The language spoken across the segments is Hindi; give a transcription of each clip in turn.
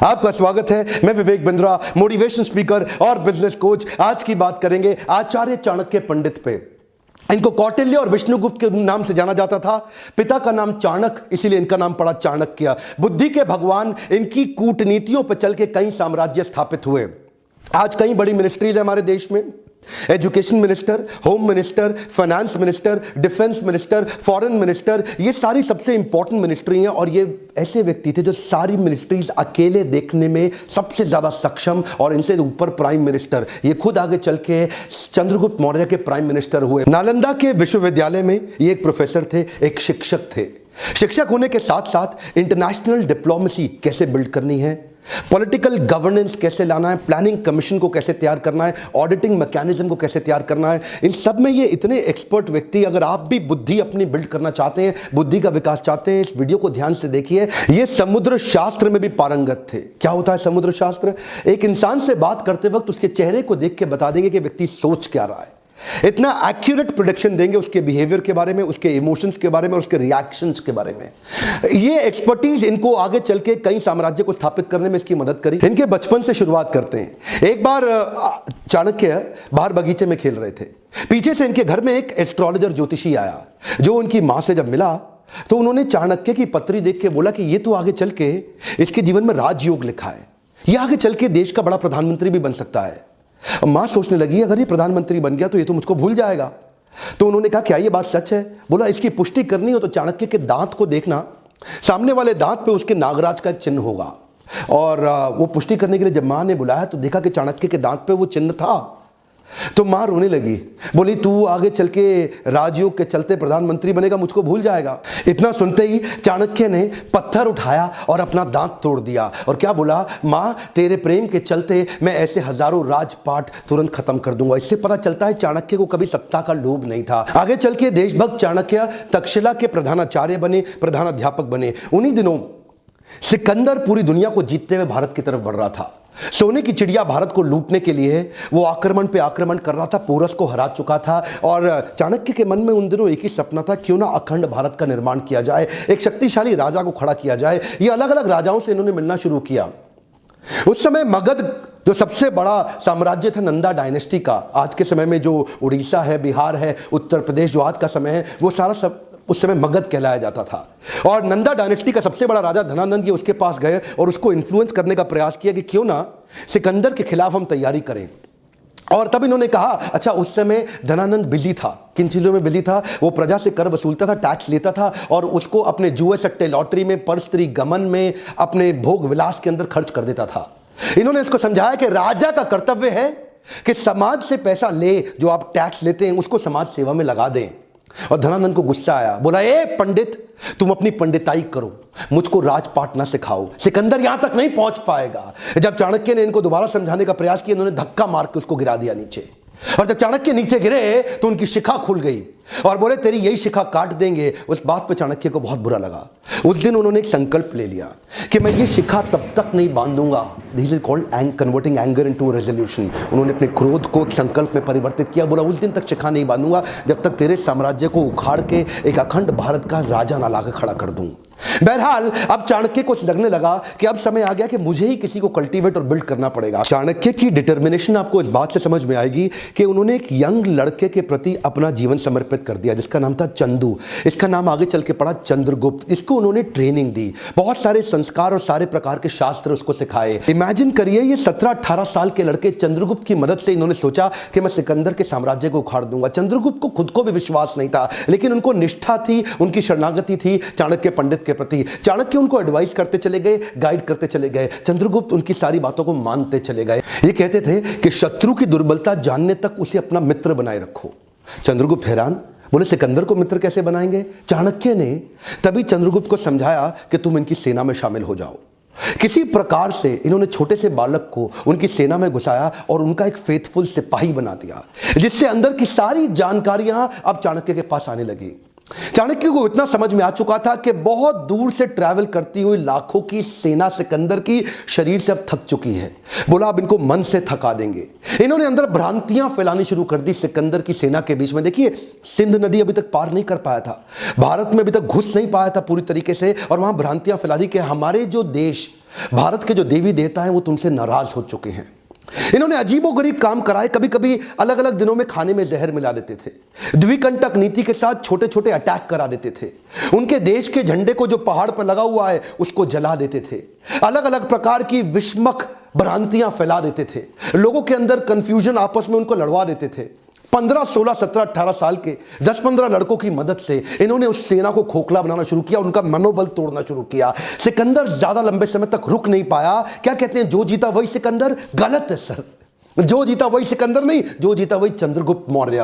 आपका स्वागत है। मैं विवेक बिंद्रा, मोटिवेशन स्पीकर और बिजनेस कोच। आज की बात करेंगे आचार्य चाणक्य पंडित पे। इनको कौटिल्य और विष्णुगुप्त के नाम से जाना जाता था। पिता का नाम चाणक्य, इसीलिए इनका नाम पड़ा चाणक्य। बुद्धि के भगवान, इनकी कूटनीतियों पर चल के कई साम्राज्य स्थापित हुए। आज कई बड़ी मिनिस्ट्रीज है हमारे देश में। Education minister, home minister, finance minister, defence minister, foreign minister, ये सारी सबसे इंपॉर्टेंट मिनिस्ट्री हैं। और ये ऐसे व्यक्ति थे जो सारी मिनिस्ट्रीज अकेले देखने में सबसे ज्यादा सक्षम, और इनसे ऊपर प्राइम मिनिस्टर, ये खुद आगे चल के चंद्रगुप्त मौर्य के प्राइम मिनिस्टर हुए। नालंदा के विश्वविद्यालय में ये एक प्रोफेसर थे, एक शिक्षक थे। शिक्षक होने के साथ साथ इंटरनेशनल डिप्लोमेसी कैसे बिल्ड करनी है, पॉलिटिकल गवर्नेंस कैसे लाना है, प्लानिंग कमीशन को कैसे तैयार करना है, ऑडिटिंग मैकेनिज्म को कैसे तैयार करना है, इन सब में ये इतने एक्सपर्ट व्यक्ति। अगर आप भी बुद्धि अपनी बिल्ड करना चाहते हैं, बुद्धि का विकास चाहते हैं, इस वीडियो को ध्यान से देखिए। ये समुद्र शास्त्र में भी पारंगत थे। क्या होता है समुद्र शास्त्र? एक इंसान से बात करते वक्त उसके चेहरे को देख के बता देंगे कि व्यक्ति सोच क्या रहा है। इतना एक्यूरेट प्रेडिक्शन देंगे उसके बिहेवियर के बारे में, उसके इमोशंस के बारे में, उसके रिएक्शंस के बारे में। ये एक्सपर्टीज इनको आगे चल के कई साम्राज्य को स्थापित करने में इसकी मदद करी। इनके बचपन से शुरुआत करते हैं। एक बार चाणक्य बाहर बगीचे में खेल रहे थे। पीछे से इनके घर में एक एस्ट्रोलॉजर ज्योतिषी आया, जो उनकी मां से जब मिला तो उन्होंने चाणक्य की पत्री देख के बोला कि ये तो आगे चल के इसके जीवन में राजयोग लिखा है, ये आगे चल के देश का बड़ा प्रधानमंत्री भी बन सकता है। मां सोचने लगी, अगर ये प्रधानमंत्री बन गया तो ये तो मुझको भूल जाएगा। तो उन्होंने कहा, क्या ये बात सच है? बोला, इसकी पुष्टि करनी हो तो चाणक्य के दांत को देखना, सामने वाले दांत पे उसके नागराज का एक चिन्ह होगा। और वो पुष्टि करने के लिए जब मां ने बुलाया तो देखा कि चाणक्य के दांत पे वो चिन्ह था। तो मां रोने लगी, बोली, तू आगे चल के राजयोग के चलते प्रधानमंत्री बनेगा, मुझको भूल जाएगा। इतना सुनते ही चाणक्य ने पत्थर उठाया और अपना दांत तोड़ दिया और क्या बोला, मां, तेरे प्रेम के चलते मैं ऐसे हजारों राजपाट तुरंत खत्म कर दूंगा। इससे पता चलता है चाणक्य को कभी सत्ता का लोभ नहीं था। आगे चल के देशभक्त चाणक्य तक्षशिला के प्रधानाचार्य बने, प्रधानाध्यापक बने। उन्हीं दिनों सिकंदर पूरी दुनिया को जीतते हुए भारत की तरफ बढ़ रहा था। सोने की चिड़िया भारत को लूटने के लिए वो आक्रमण पे आक्रमण कर रहा था, पोरस को हरा चुका था। और चाणक्य के मन में उन दिनों एक ही सपना था, क्यों ना अखंड भारत का निर्माण किया जाए, एक शक्तिशाली राजा को खड़ा किया जाए। ये अलग अलग राजाओं से इन्होंने मिलना शुरू किया। उस समय मगध जो सबसे बड़ा साम्राज्य था नंदा डायनेस्टी का, आज के समय में जो उड़ीसा है, बिहार है, उत्तर प्रदेश जो आज का समय है, वो सारा सब उस समय मगध कहलाया जाता था। और नंदा डायनेस्टी का सबसे बड़ा राजा धनानंद ये उसके पास गए और उसको इन्फ्लुएंस करने का प्रयास किया कि क्यों ना सिकंदर के खिलाफ हम तैयारी करें। और तब इन्होंने कहा, अच्छा, उस समय धनानंद बिजी था। किन चीजों में बिजी था? वो प्रजा से कर वसूलता था, टैक्स लेता था और उसको अपने जुए सट्टे लॉटरी में, परस्त्री गमन में, अपने भोग विलास के अंदर खर्च कर देता था। इन्होंने इसको समझाया कि राजा का कर्तव्य है कि समाज से पैसा ले, जो आप टैक्स लेते हैं उसको समाज सेवा में लगा दें। और धनानंद को गुस्सा आया, बोला, ए पंडित, तुम अपनी पंडिताई करो, मुझको राजपाट ना सिखाओ, सिकंदर यहां तक नहीं पहुंच पाएगा। जब चाणक्य ने इनको दोबारा समझाने का प्रयास किया, इन्होंने धक्का मार के उसको गिरा दिया नीचे। और जब चाणक्य नीचे गिरे तो उनकी शिखा खुल गई और बोले, तेरी यही शिखा काट देंगे। उस बात पर चाणक्य को बहुत बुरा लगा। उस दिन उन्होंने एक संकल्प ले लिया कि मैं ये शिखा तब तक नहीं बांधूंगा। This is called converting anger into resolution. उन्होंने अपने क्रोध को संकल्प में परिवर्तित किया। बोला, उस दिन तक शिखा नहीं बांधूंगा जब तक तेरे साम्राज्य को उखाड़ के एक अखंड भारत का राजा ना लाकर खड़ा कर दूं। बहरहाल अब चाणक्य को लगने लगा कि अब समय आ गया कि मुझे ही किसी को कल्टीवेट और बिल्ड करना पड़ेगा। चाणक्य की डिटर्मिनेशन आपको इस बात से समझ में आएगी कि उन्होंने एक यंग लड़के के प्रति अपना जीवन समर्पित कर दिया, जिसका नाम था चंदू। इसका नाम आगे चल के पड़ा चंद्रगुप्त। इसको उन्होंने ट्रेनिंग दी, बहुत सारे संस्कार और सारे प्रकार के शास्त्र उसको सिखाए। इमेजिन करिए, ये 17-18 साल के लड़के, चंद्रगुप्त की मदद से इन्होंने सोचा कि मैं सिकंदर के साम्राज्य को उखाड़ दूंगा। चंद्रगुप्त को खुद को भी विश्वास नहीं था, लेकिन उनको निष्ठा थी, उनकी शरणागति थी चाणक्य पंडित के प्रति। चाणक्य उनको एडवाइस करते चले गए, गाइड करते चले गए। चंद्रगुप्त उनकी सारी बातों को मानते चले गए। ये कहते थे कि शत्रु की दुर्बलता जानने तक उसे अपना मित्र बनाए रखो। चंद्रगुप्त हैरान, बोले, सिकंदर को मित्र कैसे बनाएंगे? चाणक्य ने तभी चंद्रगुप्त को समझाया कि तुम इनकी सेना में शामिल हो जाओ। किसी प्रकार से इन्होंने छोटे से बालक को उनकी सेना में घुसाया और उनका एक फेथफुल सिपाही बना दिया, जिससे अंदर की सारी जानकारियां अब चाणक्य के पास आने लगी। चाणक्य को इतना समझ में आ चुका था कि बहुत दूर से ट्रैवल करती हुई लाखों की सेना सिकंदर की शरीर से अब थक चुकी है। बोला अब इनको मन से थका देंगे। इन्होंने अंदर भ्रांतियां फैलानी शुरू कर दी सिकंदर की सेना के बीच में। देखिए, सिंध नदी अभी तक पार नहीं कर पाया था, भारत में अभी तक घुस नहीं पाया था पूरी तरीके से, और वहां भ्रांतियां फैला दी कि हमारे जो देश, भारत के जो देवी देवता हैं वो तुमसे नाराज हो चुके हैं। इन्होंने अजीबोगरीब काम कराए। कभी कभी अलग अलग दिनों में खाने में जहर मिला देते थे, द्विकंटक नीति के साथ छोटे छोटे अटैक करा देते थे, उनके देश के झंडे को जो पहाड़ पर लगा हुआ है उसको जला देते थे, अलग अलग प्रकार की विस्मक भ्रांतियां फैला देते थे, लोगों के अंदर कंफ्यूजन आपस में उनको लड़वा देते थे। 15, 16, 17, 18 साल के 10-15 लड़कों की मदद से इन्होंने उस सेना को खोखला बनाना शुरू किया, उनका मनोबल तोड़ना शुरू किया। सिकंदर ज्यादा लंबे समय तक रुक नहीं पाया। क्या कहते हैं, जो जीता वही सिकंदर? गलत है सर, जो जीता वही सिकंदर नहीं, जो जीता वही चंद्रगुप्त मौर्य।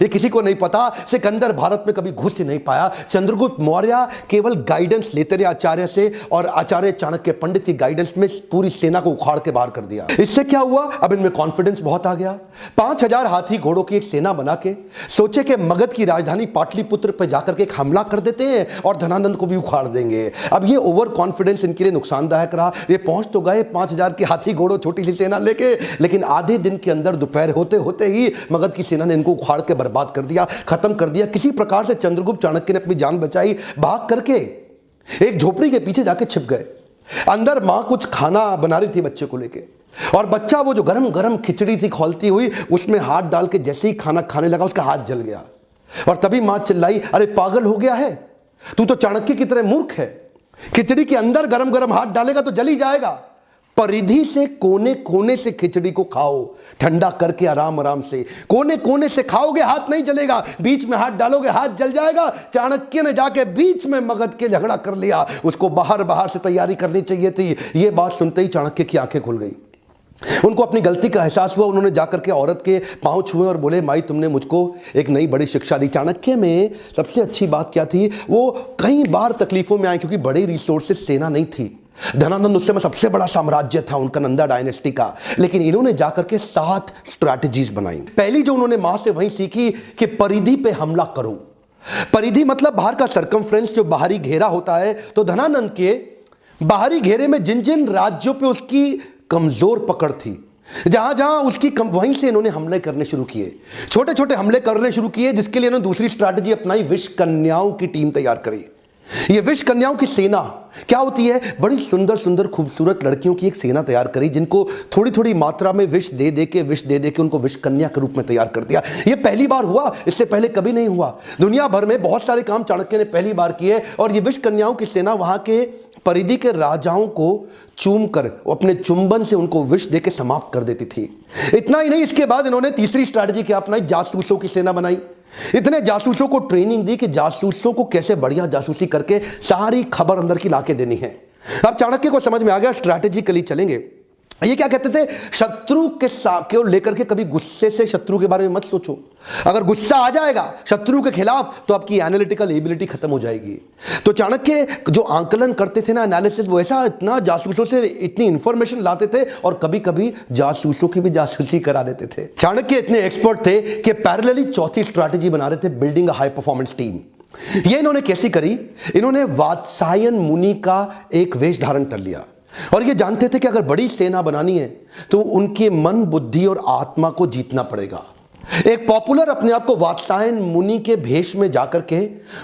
ये किसी को नहीं पता, सिकंदर भारत में कभी घुस ही नहीं पाया। चंद्रगुप्त मौर्य केवल गाइडेंस लेते रहे आचार्य से, और आचार्य चाणक्य पंडित की गाइडेंस में पूरी सेना को उखाड़ के बाहर कर दिया। इससे क्या हुआ, अब इनमें कॉन्फिडेंस बहुत आ गया। 5000 हाथी घोड़ों की एक सेना बना के सोचे कि मगध की राजधानी पाटलिपुत्र पर जाकर के एक हमला कर देते हैं और धनानंद को भी उखाड़ देंगे। अब ये ओवर कॉन्फिडेंस इनके लिए नुकसानदायक रहा। ये पहुंच तो गए 5000 की हाथी घोड़ों छोटी सी सेना लेके, लेकिन आधे दिन के अंदर दोपहर होते होते ही मगध की सेना ने इनको उखाड़ के बर्बाद कर दिया, खत्म कर दिया। किसी प्रकार से चंद्रगुप्त चाणक्य ने अपनी जान बचाई, भाग करके एक झोपड़ी के पीछे जाके छिप गए। अंदर मां कुछ खाना बना रही थी बच्चे को लेके, और बच्चा वो जो गरम गरम खिचड़ी थी खौलती हुई, उसमें हाथ डाल के जैसे ही खाना खाने लगा उसका हाथ जल गया। और तभी मां चिल्लाई, अरे पागल हो गया है तू, तो चाणक्य की तरह मूर्ख है, खिचड़ी के अंदर गरम गरम हाथ डालेगा तो जल ही जाएगा। परिधि से कोने कोने से खिचड़ी को खाओ, ठंडा करके आराम आराम से, कोने कोने से खाओगे हाथ नहीं जलेगा, बीच में हाथ डालोगे हाथ जल जाएगा। चाणक्य ने जाके बीच में मगध के झगड़ा कर लिया, उसको बाहर बाहर से तैयारी करनी चाहिए थी। यह बात सुनते ही चाणक्य की आंखें खुल गई, उनको अपनी गलती का एहसास हुआ। उन्होंने जाकर के औरत के पांव छुए और बोले, माई तुमने मुझको एक नई बड़ी शिक्षा दी। चाणक्य में सबसे अच्छी बात क्या थी, वो कई बार तकलीफों में आए क्योंकि बड़ी रिसोर्सेज सेना नहीं थी। धनानंद उस समय सबसे बड़ा साम्राज्य था उनका, नंदा डायनेस्टी का, लेकिन इन्होंने जाकर के 7 स्ट्रैटेजीज बनाई। पहली जो उन्होंने मां से वही सीखी कि परिधि पे हमला करो। परिधि मतलब बाहर का सर्कमफ्रेंस, जो बाहरी घेरा होता है। तो धनानंद के बाहरी घेरे में जिन जिन राज्यों पे उसकी कमजोर पकड़ थी, जहां जहां उसकी वहीं से इन्होंने हमले करने शुरू किए, छोटे छोटे हमले करने शुरू किए, जिसके लिए इन्होंने दूसरी स्ट्रैटेजी अपनाई, विष कन्याओं की टीम तैयार करी। ये विष कन्याओं की सेना क्या होती है, बड़ी सुंदर सुंदर खूबसूरत लड़कियों की एक सेना तैयार करी, जिनको थोड़ी थोड़ी मात्रा में विष दे दे के उनको विष कन्या के रूप में तैयार कर दिया। ये पहली बार हुआ, इससे पहले कभी नहीं हुआ। दुनिया भर में बहुत सारे काम चाणक्य ने पहली बार किए, और ये विष कन्याओं की सेना वहां के परिधि के राजाओं को चूम कर अपने चुंबन से उनको विष दे के समाप्त कर देती थी। इतना ही नहीं, इसके बाद इन्होंने तीसरी स्ट्रैटेजी क्या अपनाई, जासूसों की सेना बनाई। इतने जासूसों को ट्रेनिंग दी कि जासूसों को कैसे बढ़िया जासूसी करके सारी खबर अंदर की लाके देनी है। अब चाणक्य को समझ में आ गया, स्ट्रैटेजिकली चलेंगे। ये क्या कहते थे, शत्रु के साथ लेकर के कभी गुस्से से शत्रु के बारे में मत सोचो। अगर गुस्सा आ जाएगा शत्रु के खिलाफ तो आपकी एनालिटिकल एबिलिटी खत्म हो जाएगी। तो चाणक्य जो आंकलन करते थे ना, एनालिसिस, वो ऐसा इतना जासूसों से इतनी इंफॉर्मेशन लाते थे, और कभी कभी जासूसों की भी जासूसी करा देते थे। चाणक्य इतने एक्सपर्ट थे कि पैरेलली चौथी स्ट्रैटेजी बना रहे थे, building a high performance team. ये इन्होंने कैसी करी, इन्होंने वात्सायन मुनि का एक वेश धारण कर लिया, और ये जानते थे कि अगर बड़ी सेना बनानी है तो उनके मन, बुद्धि और आत्मा को जीतना पड़ेगा। एक पॉपुलर अपने आप को वात्सायन मुनि के भेष में जाकर के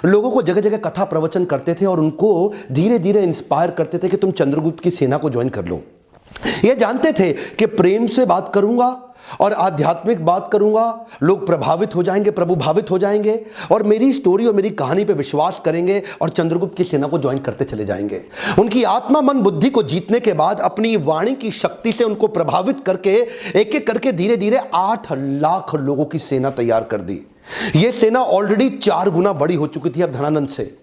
लोगों को जगह जगह कथा प्रवचन करते थे, और उनको धीरे धीरे इंस्पायर करते थे कि तुम चंद्रगुप्त की सेना को ज्वाइन कर लो। ये जानते थे कि प्रेम से बात करूंगा और आध्यात्मिक बात करूंगा, लोग प्रभावित हो जाएंगे, प्रभुभावित हो जाएंगे, और मेरी स्टोरी और मेरी कहानी पे विश्वास करेंगे और चंद्रगुप्त की सेना को ज्वाइन करते चले जाएंगे। उनकी आत्मा, मन, बुद्धि को जीतने के बाद अपनी वाणी की शक्ति से उनको प्रभावित करके एक एक करके धीरे धीरे 8 लाख लोगों की सेना तैयार कर दी। यह सेना ऑलरेडी 4 गुना बड़ी हो चुकी थी अब धनानंद से।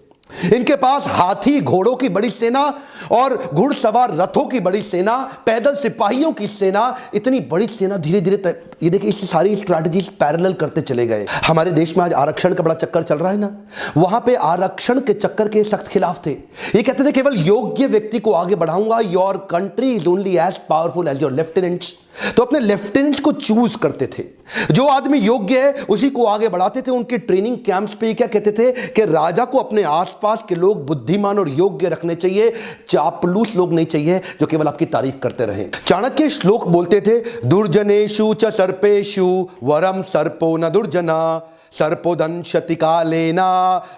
इनके पास हाथी घोड़ों की बड़ी सेना और घुड़सवार रथों की बड़ी सेना, पैदल सिपाहियों की सेना, इतनी बड़ी सेना धीरे धीरे ये देखिए इस सारी स्ट्रैटेजीज पैरेलल करते चले गए। हमारे देश में आज आरक्षण का बड़ा चक्कर चल रहा है ना, वहां पे आरक्षण के चक्कर के सख्त खिलाफ थे। ये कहते थे केवल योग्य व्यक्ति को आगे बढ़ाऊंगा, your country is only as powerful as your lieutenants. तो अपने लेफ्टिनेंट को चूज करते थे, जो आदमी योग्य है उसी को आगे बढ़ाते थे। उनके ट्रेनिंग कैंप्स पे क्या कहते थे कि राजा को अपने आसपास के लोग बुद्धिमान और योग्य रखने चाहिए, चापलूस लोग नहीं चाहिए जो केवल आपकी तारीफ करते रहे। चाणक्य श्लोक बोलते थे, दुर्जनेषु च सर्पेषु वरम सर्पो न दुर्जना, सर्पोदंशति कालेना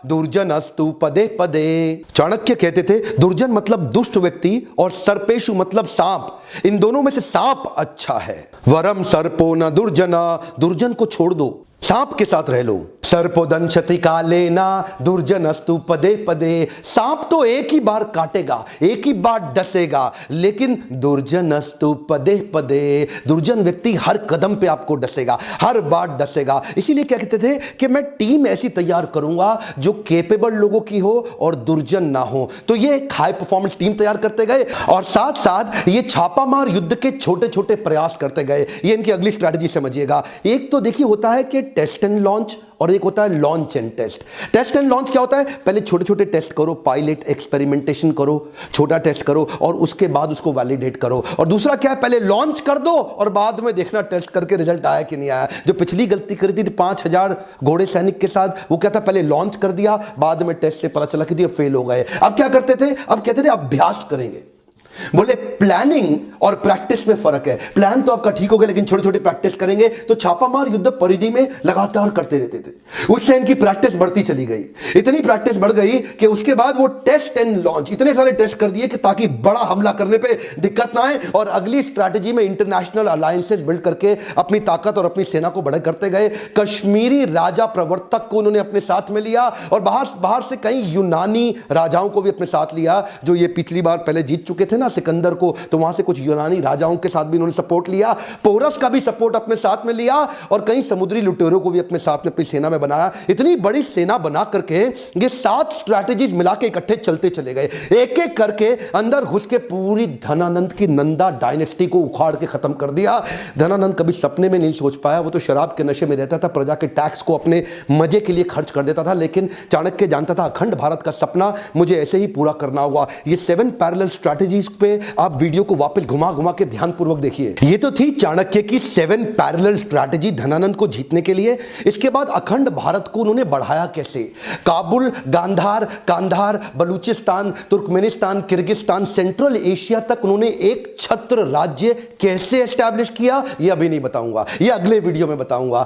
दुर्जनस्तु पदे पदे। चाणक्य कहते थे दुर्जन मतलब दुष्ट व्यक्ति और सर्पेशु मतलब सांप, इन दोनों में से सांप अच्छा है। वरम सर्पो न दुर्जना, दुर्जन को छोड़ दो, सांप के साथ रह लो। सर्पोदंशति कालेना दुर्जनस्तु पदे पदे, सांप तो एक ही बार काटेगा, एक ही बार डसेगा, लेकिन दुर्जनस्तु पदे पदे, दुर्जन व्यक्ति हर कदम पे आपको डसेगा, हर बार डसेगा। इसीलिए क्या कहते थे कि मैं टीम ऐसी तैयार करूंगा जो केपेबल लोगों की हो और दुर्जन ना हो। तो ये एक हाई परफॉर्मेंस टीम तैयार करते गए और साथ साथ ये छापामार युद्ध के छोटे छोटे प्रयास करते गए। ये इनकी अगली स्ट्रैटेजी समझिएगा। एक तो देखिए होता है कि टेस्ट एंड लॉन्च और एक होता है launch and test. Test and launch क्या होता है? पहले छोटे छोटे टेस्ट करो, पायलट एक्सपेरिमेंटेशन करो, छोटा टेस्ट करो और उसके बाद उसको वैलिडेट करो। और दूसरा क्या है, पहले लॉन्च कर दो और बाद में देखना टेस्ट करके रिजल्ट आया कि नहीं आया। जो पिछली गलती करी थी 5000 घोड़े सैनिक के साथ, वो क्या था, पहले लॉन्च कर दिया, बाद में टेस्ट से पता चला कि फेल हो गए। अब क्या करते थे, अब कहते थे अभ्यास करेंगे। बोले प्लानिंग और प्रैक्टिस में फर्क है। प्लान तो आपका ठीक हो गया लेकिन छोटे छोटे प्रैक्टिस करेंगे। तो छापामार युद्ध परिधि में लगातार करते रहते थे। उससे इनकी प्रैक्टिस बढ़ती चली गई, इतनी प्रैक्टिस बढ़ गई कि उसके बाद वो टेस्ट एंड लॉन्च, इतने सारे टेस्ट कर दिए कि ताकि बड़ा हमला करने पे दिक्कत ना आए। और अगली स्ट्रैटेजी में इंटरनेशनल अलायंसेस बिल्ड करके अपनी ताकत और अपनी सेना को बड़ा करते गए। कश्मीरी राजा प्रवर्तक को उन्होंने अपने साथ में लिया और बाहर से कई यूनानी राजाओं को भी अपने साथ लिया, जो ये पिछली बार पहले जीत चुके थे सिकंदर को। तो वहां से कुछ यूनानी राजाओं के साथ भी उन्होंने सपोर्ट लिया, पोरस का भी सपोर्ट अपने साथ में लिया और कई समुद्री लुटेरों को भी अपने साथ में अपनी सेना में बनाया। इतनी बड़ी सेना बना करके ये 7 स्ट्रैटेजीज मिला के इकट्ठे चलते चले गए। एक एक करके अंदर घुस के पूरी धनानंद की नंदा डायनेस्टी को उखाड़ के खत्म कर दिया। धनानंद कभी सपने में नहीं सोच पाया, वो तो शराब के नशे में रहता था, प्रजा के टैक्स को अपने मजे के लिए खर्च कर देता था। लेकिन चाणक्य जानता था अखंड भारत का सपना मुझे ऐसे ही पूरा करना होगा। ये 7 पैरेलल स्ट्रैटेजीज पे आप वीडियो को वापस घुमा घुमा के ध्यानपूर्वक देखिए। ये तो थी चाणक्य की 7 पैरेलल स्ट्रैटेजी धनानंद को जीतने के लिए। इसके बाद अखंड भारत को उन्होंने बढ़ाया कैसे? Kabul, Gandhar, Kandahar, Balochistan, Turkmenistan, Kyrgyzstan, Central Asia तक उन्होंने एक छत्र राज्य कैसे एस्टैब्लिश किया, ये अभी नहीं बताऊंगा, ये अगले वीडियो में बताऊंगा।